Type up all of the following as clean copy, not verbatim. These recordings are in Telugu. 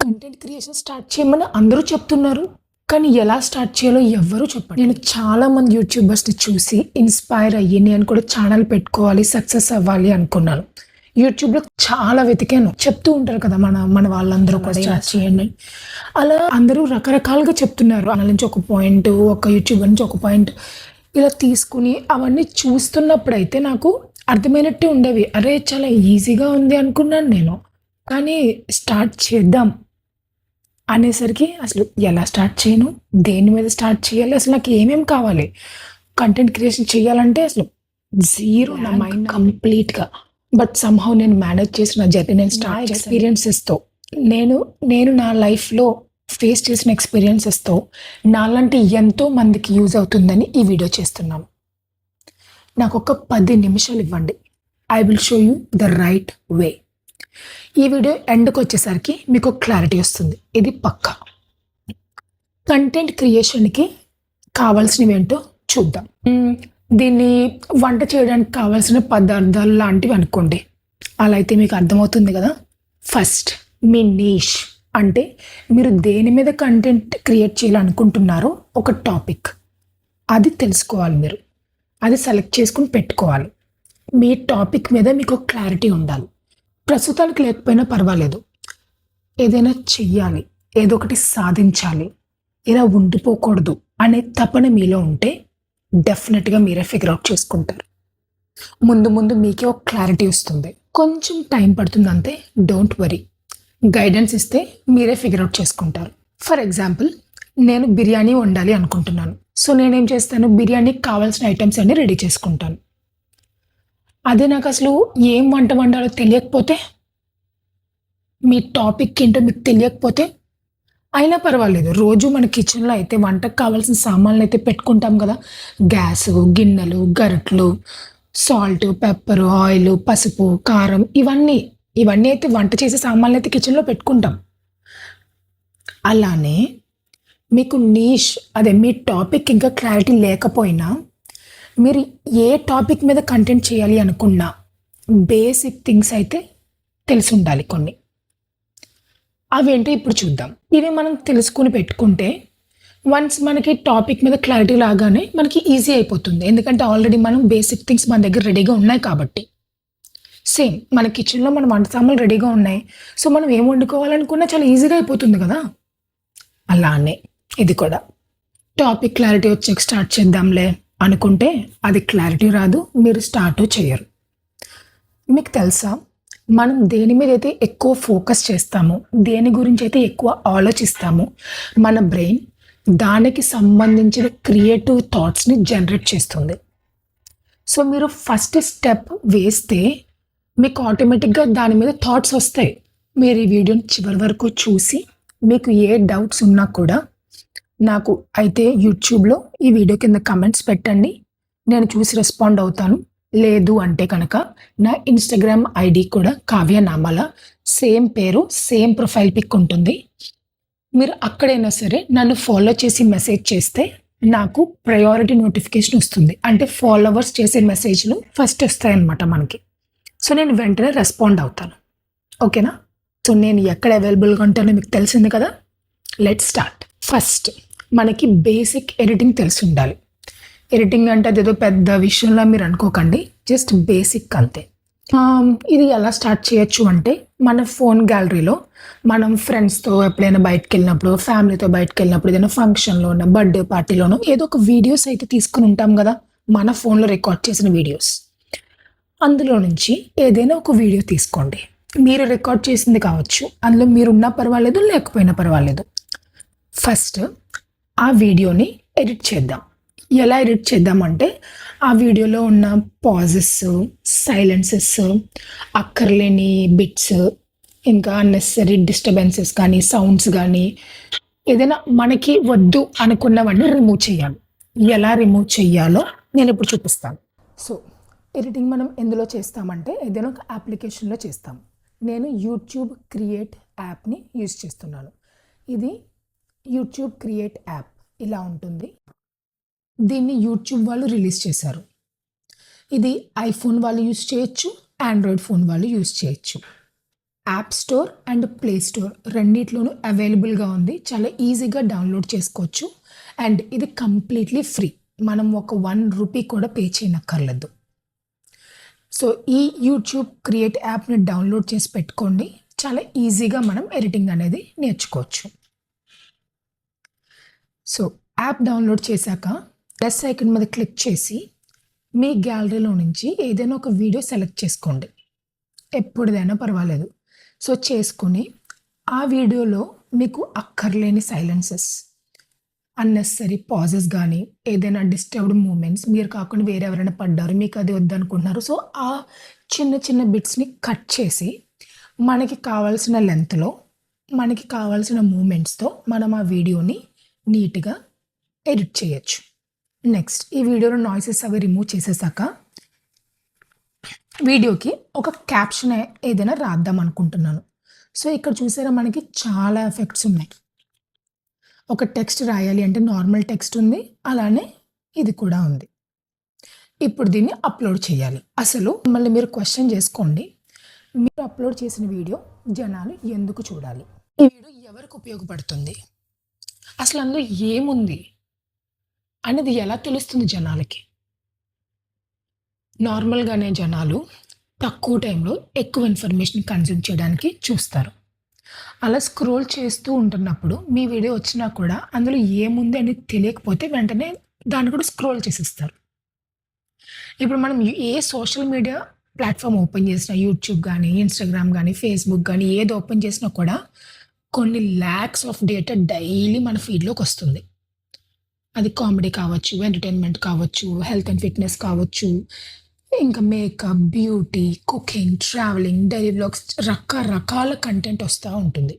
కంటెంట్ క్రియేషన్ స్టార్ట్ చేయమని అందరూ చెప్తున్నారు. కానీ ఎలా స్టార్ట్ చేయాలో ఎవ్వరూ చెప్పరు. నేను చాలా మంది యూట్యూబర్స్‌ని చూసి ఇన్‌స్పైర్ అయ్యి నేను కూడా ఛానల్ పెట్టుకోవాలి, సక్సెస్ అవ్వాలి అనుకున్నాను. యూట్యూబ్‌లో చాలా వెతికాను. చెప్తూ ఉంటారు కదా! మన వాళ్ళందరూ కూడా ఇలా చేయండి. అలా అందరూ రకరకాలుగా చెప్తున్నారు. వాళ్ళ నుంచి ఒక పాయింట్, ఒక యూట్యూబర్ నుంచి ఒక పాయింట్ ఇలా తీసుకొని అవన్నీ చూస్తున్నప్పుడైతే నాకు అర్థమైనట్టే ఉండేవి. అరే! చాలా ఈజీగా ఉంది అనుకున్నాను నేను. కానీ స్టార్ట్ చేద్దాం అనేసరికి అసలు ఎలా స్టార్ట్ చేయను? దేని మీద స్టార్ట్ చేయాలి? అసలు నాకు ఏమేం కావాలి? కంటెంట్ క్రియేషన్ చేయాలంటే అసలు జీరో నా మైండ్ కంప్లీట్‌గా. బట్ సమ్‌హౌ నేను మేనేజ్ చేసిన జర్నీ నేను స్టార్ట్ ఎక్స్‌పీరియన్సెస్‌తో నేను నా లైఫ్‌లో ఫేస్ చేసిన ఎక్స్‌పీరియన్సెస్‌తో నాలాంటి ఎంతో మందికి యూజ్ అవుతుందని ఈ వీడియో చేస్తున్నాను. నాకొక 10 నిమిషాలు ఇవ్వండి. I will show you the right way. ఈ వీడియో ఎండ్‌కొచ్చేసరికి మీకు క్లారిటీ వస్తుంది. ఇది పక్కా. కంటెంట్ క్రియేషన్‌కి కావాల్సినవేంటో చూద్దాం. దీన్ని వంట చేయడానికి కావాల్సిన పదార్థాలు లాంటివి అనుకోండి. అలా అయితే మీకు అర్థమవుతుంది కదా! ఫస్ట్ మీ నీష్ అంటే మీరు దేని మీద కంటెంట్ క్రియేట్ చేయాలనుకుంటున్నారో ఒక టాపిక్. అది తెలుసుకోవాలి మీరు. అది సెలెక్ట్ చేసుకొని పెట్టుకోవాలి. మీ టాపిక్ మీద మీకు క్లారిటీ ఉండాలి. ప్రస్తుతానికి లేకపోయినా పర్వాలేదు. ఏదైనా చెయ్యాలి, ఏదో ఒకటి సాధించాలి, ఇలా ఉండిపోకూడదు అనే తపన మీలో ఉంటే డెఫినెట్‌గా మీరే ఫిగర్ అవుట్ చేసుకుంటారు. ముందు మీకే ఒక క్లారిటీ వస్తుంది. కొంచెం టైం పడుతుంది అంతే. Don't worry. గైడెన్స్ ఇస్తే మీరే ఫిగర్ అవుట్ చేసుకుంటారు. ఫర్ ఎగ్జాంపుల్ నేను బిర్యానీ వండాలి అనుకుంటున్నాను. సో నేనేం చేస్తాను, బిర్యానీకి కావాల్సిన ఐటెమ్స్ అన్నీ రెడీ చేసుకుంటాను. అదే నాకు అసలు ఏం వంట వండాలో తెలియకపోతే, మీ టాపిక్ ఏంటో మీకు తెలియకపోతే అయినా పర్వాలేదు. రోజు మన కిచెన్‌లో అయితే వంటకు కావాల్సిన సామాన్లు అయితే పెట్టుకుంటాం కదా! గ్యాసు, గిన్నెలు, గరిటెలు, సాల్ట్, పెప్పర్, ఆయిల్, పసుపు, కారం ఇవన్నీ అయితే వంట చేసే సామాన్లు అయితే కిచెన్‌లో పెట్టుకుంటాం. అలానే మీకు నీష్ అదే మీ టాపిక్ ఇంకా క్లారిటీ లేకపోయినా మీరు ఏ టాపిక్ మీద కంటెంట్ చేయాలి అనుకున్నా బేసిక్ థింగ్స్ అయితే తెలిసి ఉండాలి కొన్ని. అవేంటో ఇప్పుడు చూద్దాం. ఇవి మనం తెలుసుకొని పెట్టుకుంటే వన్స్ మనకి టాపిక్ మీద క్లారిటీ రాగానే మనకి ఈజీ అయిపోతుంది. ఎందుకంటే ఆల్రెడీ మనం బేసిక్ థింగ్స్ మన దగ్గర రెడీగా ఉన్నాయి కాబట్టి. సేమ్ మన కిచెన్‌లో మన వంట సామాన్లు రెడీగా ఉన్నాయి. సో మనం ఏం వండుకోవాలనుకున్నా చాలా ఈజీగా అయిపోతుంది కదా! అలానే ఇది కూడా. టాపిక్ క్లారిటీ వచ్చాక స్టార్ట్ చేద్దాంలే అనుకుంటే అది క్లారిటీ రాదు. మీరు స్టార్టు చేయరు. మీకు తెలుసా, మనం దేని మీద అయితే ఎక్కువ ఫోకస్ చేస్తామో, దేని గురించి అయితే ఎక్కువ ఆలోచిస్తామో, మన బ్రెయిన్ దానికి సంబంధించిన క్రియేటివ్ థాట్స్‌ని జనరేట్ చేస్తుంది. సో మీరు ఫస్ట్ స్టెప్ వేస్తే మీకు ఆటోమేటిక్‌గా దాని మీద థాట్స్ వస్తాయి. మీరు ఈ వీడియోని చివరి వరకు చూసి మీకు ఏ డౌట్స్ ఉన్నా కూడా నాకు అయితే యూట్యూబ్‌లో ఈ వీడియో కింద కమెంట్స్ పెట్టండి. నేను చూసి రెస్పాండ్ అవుతాను. లేదు అంటే కనుక నా ఇన్‌స్టాగ్రామ్ ఐడీ కూడా కావ్య నామాల. సేమ్ పేరు, సేమ్ ప్రొఫైల్ పిక్ ఉంటుంది. మీరు అక్కడైనా సరే నన్ను ఫాలో చేసి మెసేజ్ చేస్తే నాకు ప్రయారిటీ నోటిఫికేషన్ వస్తుంది. అంటే ఫాలోవర్స్ చేసే మెసేజ్‌లు ఫస్ట్ వస్తాయన్నమాట మనకి. సో నేను వెంటనే రెస్పాండ్ అవుతాను. ఓకేనా? సో నేను ఎక్కడ అవైలబుల్‌గా ఉంటానో మీకు తెలిసింది కదా! Let's start. ఫస్ట్ మనకి బేసిక్ ఎడిటింగ్ తెలిసి ఉండాలి. ఎడిటింగ్ అంటే అదేదో పెద్ద విషయంలా మీరు అనుకోకండి. జస్ట్ బేసిక్ అంతే. ఇది ఎలా స్టార్ట్ చేయొచ్చు అంటే మన ఫోన్ గ్యాలరీలో మనం ఫ్రెండ్స్‌తో ఎప్పుడైనా బయటికెళ్ళినప్పుడు, ఫ్యామిలీతో బయటికెళ్ళినప్పుడు, ఏదైనా ఫంక్షన్‌లోనో, బర్త్‌డే పార్టీలోనో ఏదో ఒక వీడియోస్ అయితే తీసుకొని ఉంటాం కదా! మన ఫోన్‌లో రికార్డ్ చేసిన వీడియోస్. అందులో నుంచి ఏదైనా ఒక వీడియో తీసుకోండి. మీరు రికార్డ్ చేసింది కావచ్చు. అందులో మీరున్నా పర్వాలేదు, లేకపోయినా పర్వాలేదు. ఫస్ట్ ఆ వీడియోని ఎడిట్ చేద్దాం. ఎలా ఎడిట్ చేద్దామంటే ఆ వీడియోలో ఉన్న పాజెస్, సైలెన్సెస్, అక్కర్లేని బిట్స్, ఇంకా అన్నెసెసరీ డిస్టర్బెన్సెస్ కానీ, సౌండ్స్ కానీ ఏదైనా మనకి వద్దు అనుకున్నవన్నీ రిమూవ్ చేయాలి. ఎలా రిమూవ్ చేయాలో నేను ఇప్పుడు చూపిస్తాను. సో ఎడిటింగ్ మనం ఎందులో చేస్తామంటే ఏదైనా ఒక అప్లికేషన్‌లో చేస్తాం. నేను యూట్యూబ్ క్రియేట్ యాప్‌ని యూజ్ చేస్తున్నాను. ఇది యూట్యూబ్ క్రియేట్ యాప్ ఇలా ఉంటుంది. దీన్ని యూట్యూబ్ వాళ్ళు రిలీజ్ చేశారు. ఇది ఐఫోన్ వాళ్ళు యూజ్ చేయొచ్చు, ఆండ్రాయిడ్ ఫోన్ వాళ్ళు యూజ్ చేయొచ్చు. App store and play store రెండిట్లోనూ అవైలబుల్గా ఉంది. చాలా ఈజీగా డౌన్లోడ్ చేసుకోవచ్చు అండ్ ఇది కంప్లీట్లీ ఫ్రీ. మనం ఒక ₹1 కూడా పే చేయనక్కర్లేదు. సో ఈ యూట్యూబ్ క్రియేట్ యాప్ని డౌన్లోడ్ చేసి పెట్టుకోండి. చాలా ఈజీగా మనం ఎడిటింగ్ అనేది నేర్చుకోవచ్చు. సో యాప్ డౌన్లోడ్ చేశాక ప్లస్ ఐకాన్ మీద క్లిక్ చేసి మీ గ్యాలరీలో నుంచి ఏదైనా ఒక వీడియో సెలెక్ట్ చేసుకోండి. ఎప్పుడుదైనా పర్వాలేదు. సో చేసుకొని ఆ వీడియోలో మీకు అక్కర్లేని సైలెన్సెస్, అన్నెసరీ పాజెస్ కానీ ఏదైనా డిస్టర్బ్డ్ మూమెంట్స్, మీరు కాకుండా వేరే ఎవరైనా పడ్డారు, మీకు అది వద్దనుకుంటున్నారు. సో ఆ చిన్న చిన్న బిట్స్ని కట్ చేసి మనకి కావాల్సిన లెంత్లో, మనకి కావాల్సిన మూమెంట్స్తో మనం ఆ వీడియోని నీట్గా ఎడిట్ చేయొచ్చు. నెక్స్ట్ ఈ వీడియోలో నాయిసెస్ అవి రిమూవ్ చేసేసాక వీడియోకి ఒక క్యాప్షన్ ఏదైనా రాద్దాం అనుకుంటున్నాను. సో ఇక్కడ చూసారా మనకి చాలా ఎఫెక్ట్స్ ఉన్నాయి. ఒక టెక్స్ట్ రాయాలి అంటే నార్మల్ టెక్స్ట్ ఉంది, అలానే ఇది కూడా ఉంది. ఇప్పుడు దీన్ని అప్లోడ్ చేయాలి. అసలు మళ్ళీ మీరు క్వశ్చన్ చేసుకోండి, మీరు అప్లోడ్ చేసిన వీడియో జనాలు ఎందుకు చూడాలి? ఈ వీడియో ఎవరికి ఉపయోగపడుతుంది? అసలు అందులో ఏముంది అనేది ఎలా తెలుస్తుంది జనాలకి? నార్మల్గానే జనాలు తక్కువ టైంలో ఎక్కువ ఇన్ఫర్మేషన్ కన్జ్యూమ్ చేయడానికి చూస్తారు. అలా స్క్రోల్ చేస్తూ ఉంటున్నప్పుడు మీ వీడియో వచ్చినా కూడా అందులో ఏముంది అనేది తెలియకపోతే వెంటనే దాన్ని కూడా స్క్రోల్ చేసేస్తారు. ఇప్పుడు మనం ఏ సోషల్ మీడియా ప్లాట్ఫామ్ ఓపెన్ చేసినా, యూట్యూబ్ కానీ, ఇన్స్టాగ్రామ్ కానీ, ఫేస్బుక్ కానీ ఏది ఓపెన్ చేసినా కూడా కొన్ని ల్యాక్స్ ఆఫ్ డేటా డైలీ మన ఫీడ్లోకి వస్తుంది. అది కామెడీ కావచ్చు, ఎంటర్టైన్మెంట్ కావచ్చు, హెల్త్ అండ్ ఫిట్నెస్ కావచ్చు, ఇంకా makeup, beauty, cooking, travelling, daily vlogs, రకరకాల కంటెంట్ వస్తూ ఉంటుంది.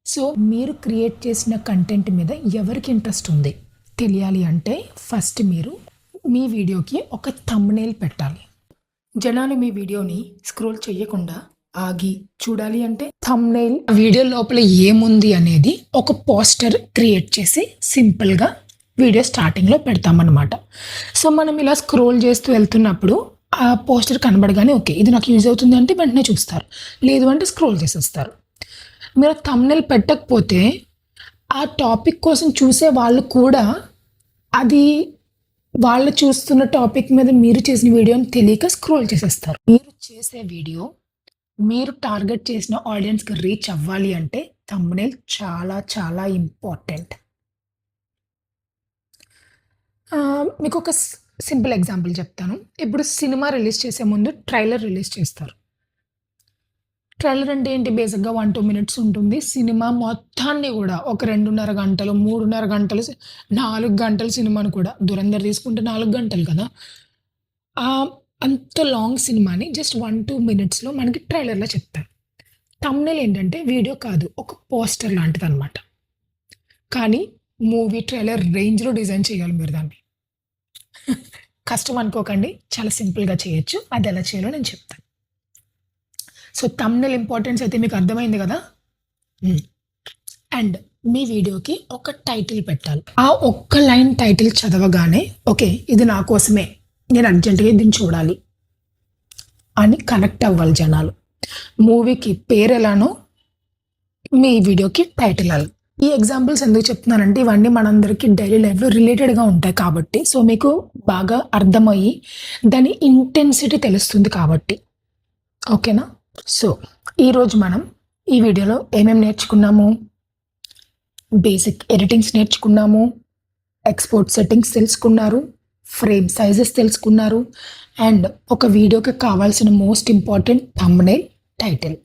సో మీరు క్రియేట్ చేసిన కంటెంట్ మీద ఎవరికి ఇంట్రెస్ట్ ఉంది తెలియాలి అంటే ఫస్ట్ మీరు మీ వీడియోకి ఒక థంబ్నెయిల్ పెట్టాలి. జనాలు మీ వీడియోని స్క్రోల్ చేయకుండా ఆగి చూడాలి అంటే థంబ్నెయిల్, వీడియో లోపల ఏముంది అనేది ఒక పోస్టర్ క్రియేట్ చేసి సింపుల్గా వీడియో స్టార్టింగ్లో పెడతామన్నమాట. సో మనం ఇలా స్క్రోల్ చేస్తూ వెళ్తున్నప్పుడు ఆ పోస్టర్ కనబడగానే ఓకే ఇది నాకు యూజ్ అవుతుంది అంటే వెంటనే చూస్తారు, లేదు అంటే స్క్రోల్ చేసేస్తారు. మీరు థంబ్నెయిల్ పెట్టకపోతే ఆ టాపిక్ కోసం చూసే వాళ్ళు కూడా అది వాళ్ళు చూస్తున్న టాపిక్ మీద మీరు చేసిన వీడియోని తెలియక స్క్రోల్ చేసేస్తారు. మీరు చేసే వీడియో మీరు టార్గెట్ చేసిన ఆడియన్స్కి రీచ్ అవ్వాలి అంటే థంబ్నెయిల్ చాలా చాలా ఇంపార్టెంట్. మీకు ఒక సింపుల్ ఎగ్జాంపుల్ చెప్తాను. ఇప్పుడు సినిమా రిలీజ్ చేసే ముందు ట్రైలర్ రిలీజ్ చేస్తారు. ట్రైలర్ అంటే ఏంటి? బేసిక్గా 1-2 మినిట్స్ ఉంటుంది. సినిమా మొత్తాన్ని కూడా ఒక 2.5 గంటలు, 3.5 గంటలు, 4 గంటల సినిమాను కూడా, దురంధర్ తీసుకుంటే 4 గంటలు కదా, అంత లాంగ్ సినిమాని జస్ట్ 1-2 మినిట్స్లో మనకి ట్రైలర్లో చెప్తారు. థంబ్నెయిల్ ఏంటంటే వీడియో కాదు, ఒక పోస్టర్ లాంటిది అనమాట. కానీ మూవీ ట్రైలర్ రేంజ్లో డిజైన్ చేయాలి మీరు దాన్ని. కష్టం అనుకోకండి, చాలా సింపుల్గా చేయొచ్చు. అది ఎలా చేయాలో నేను చెప్తాను. సో థంబ్నెయిల్ ఇంపార్టెన్స్ అయితే మీకు అర్థమైంది కదా. అండ్ మీ వీడియోకి ఒక టైటిల్ పెట్టాలి. ఆ ఒక్క లైన్ టైటిల్ చదవగానే ఓకే ఇది నా కోసమే, నేను అర్జెంటుగా దీన్ని చూడాలి అని కనెక్ట్ అవ్వాలి జనాలు. మూవీకి పేరు ఎలానో మీ వీడియోకి టైటిల్ అలా. ఈ ఎగ్జాంపుల్స్ ఎందుకు చెప్తున్నానంటే ఇవన్నీ మనందరికీ డైలీ లైఫ్లో రిలేటెడ్గా ఉంటాయి కాబట్టి, సో మీకు బాగా అర్థమయ్యి దాని ఇంటెన్సిటీ తెలుస్తుంది కాబట్టి. ఓకేనా? సో ఈరోజు మనం ఈ వీడియోలో ఏమేమి నేర్చుకున్నాము? బేసిక్ ఎడిటింగ్స్ నేర్చుకున్నాము, ఎక్స్పోర్ట్ సెట్టింగ్స్ తెలుసుకున్నారు, ఫ్రేమ్ సైజెస్ తెలుసుకున్నారు, అండ్ ఒక వీడియోకి కావాల్సిన మోస్ట్ ఇంపార్టెంట్ థంబ్నెయిల్, టైటిల్.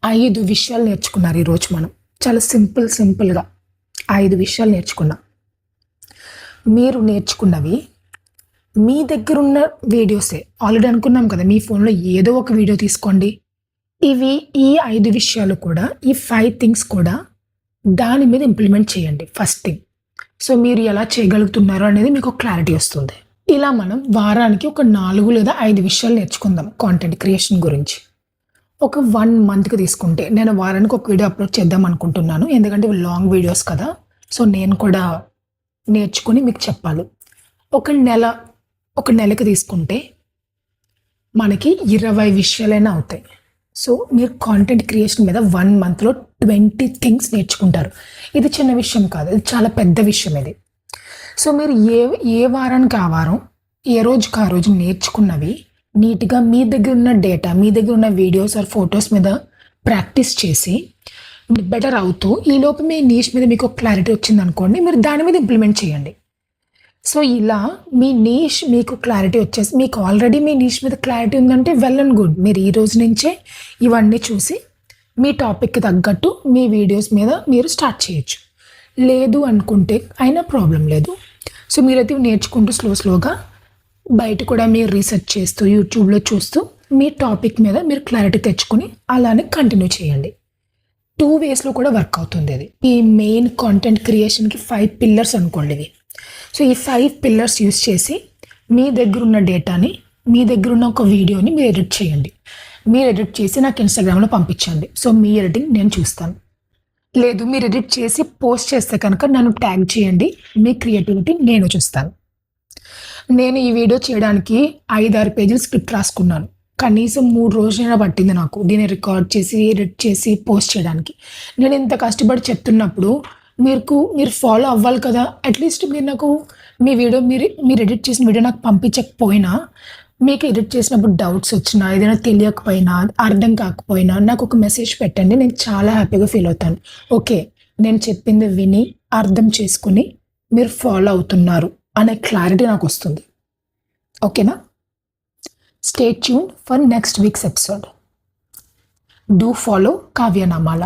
5 విషయాలు నేర్చుకున్నారు ఈరోజు మనం. చాలా సింపుల్గా 5 విషయాలు నేర్చుకున్నాం. మీరు నేర్చుకున్నవి మీ దగ్గర ఉన్న వీడియోసే. ఆల్రెడీ అనుకున్నాం కదా, మీ ఫోన్లో ఏదో ఒక వీడియో తీసుకోండి. ఈ 5 విషయాలు కూడా, ఈ 5 థింగ్స్ కూడా దాని మీద ఇంప్లిమెంట్ చేయండి ఫస్ట్ థింగ్. సో మీరు ఎలా చేయగలుగుతున్నారో అనేది మీకు క్లారిటీ వస్తుంది. ఇలా మనం వారానికి ఒక 4 లేదా 5 విషయాలు నేర్చుకుందాం కాంటెంట్ క్రియేషన్ గురించి. ఒక 1 మంత్కి తీసుకుంటే, నేను వారానికి ఒక వీడియో అప్లోడ్ చేద్దాం అనుకుంటున్నాను, ఎందుకంటే ఇవి లాంగ్ వీడియోస్ కదా. సో నేను కూడా నేర్చుకుని మీకు చెప్పాలి. ఒక నెలకి తీసుకుంటే మనకి 20 విషయాలైనా అవుతాయి. సో మీరు కాంటెంట్ క్రియేషన్ మీద 1 మంత్లో 20 థింగ్స్ నేర్చుకుంటారు. ఇది చిన్న విషయం కాదు, ఇది చాలా పెద్ద విషయం ఇది. సో మీరు ఏ వారానికి ఆ వారం, ఏ రోజుకి ఆ రోజు నేర్చుకున్నవి నీట్గా మీ దగ్గర ఉన్న డేటా, మీ దగ్గర ఉన్న వీడియోస్ ఆర్ ఫొటోస్ మీద ప్రాక్టీస్ చేసి బెటర్ అవుతూ ఈలోపు మీ నీష్ మీద మీకు క్లారిటీ వచ్చింది అనుకోండి, మీరు దాని మీద ఇంప్లిమెంట్ చేయండి. సో ఇలా మీ నీష్ మీకు క్లారిటీ వచ్చేసి, మీకు ఆల్రెడీ మీ నీష్ మీద క్లారిటీ ఉందంటే వెల్ అండ్ గుడ్. మీరు ఈ రోజు నుంచే ఇవన్నీ చూసి మీ టాపిక్కి తగ్గట్టు మీ వీడియోస్ మీద మీరు స్టార్ట్ చేయొచ్చు. లేదు అనుకుంటే అయినా ప్రాబ్లం లేదు. సో మీరైతే నేర్చుకుంటూ స్లోగా బయట కూడా మీరు రీసెర్చ్ చేస్తూ యూట్యూబ్లో చూస్తూ మీ టాపిక్ మీద మీరు క్లారిటీ తెచ్చుకొని అలానే కంటిన్యూ చేయండి. 2 వేస్లో కూడా వర్క్ అవుతుంది అది. ఈ మెయిన్ కాంటెంట్ క్రియేషన్కి 5 పిల్లర్స్ అనుకోండి ఇవి. సో ఈ 5 పిల్లర్స్ యూస్ చేసి మీ దగ్గర ఉన్న డేటాని, మీ దగ్గర ఉన్న ఒక వీడియోని మీరు ఎడిట్ చేయండి. మీరు ఎడిట్ చేసి నాకు ఇన్స్టాగ్రామ్లో పంపించండి. సో మీ ఎడిటింగ్ నేను చూస్తాను. లేదు మీరు ఎడిట్ చేసి పోస్ట్ చేస్తే కనుక నన్ను ట్యాగ్ చేయండి. మీ క్రియేటివిటీ నేను చూస్తాను. నేను ఈ వీడియో చేయడానికి 5-6 పేజీలు స్క్రిప్ట్ రాసుకున్నాను. కనీసం 3 రోజులైనా పట్టింది నాకు దీన్ని రికార్డ్ చేసి, ఎడిట్ చేసి, పోస్ట్ చేయడానికి. నేను ఇంత కష్టపడి చెప్తున్నప్పుడు మీరు ఫాలో అవ్వాలి కదా. అట్లీస్ట్ మీరు నాకు మీ వీడియో మీరు ఎడిట్ చేసిన వీడియో నాకు పంపించకపోయినా, మీకు ఎడిట్ చేసినప్పుడు డౌట్స్ వచ్చినా, ఏదైనా తెలియకపోయినా, అర్థం కాకపోయినా నాకు ఒక మెసేజ్ పెట్టండి. నేను చాలా హ్యాపీగా ఫీల్ అవుతాను. ఓకే, నేను చెప్పింది విని అర్థం చేసుకుని మీరు ఫాలో అవుతున్నారు అనే క్లారిటీ నాకు వస్తుంది. ఓకేనా? Stay tune for next weeks episode. Do follow Kavya Namala.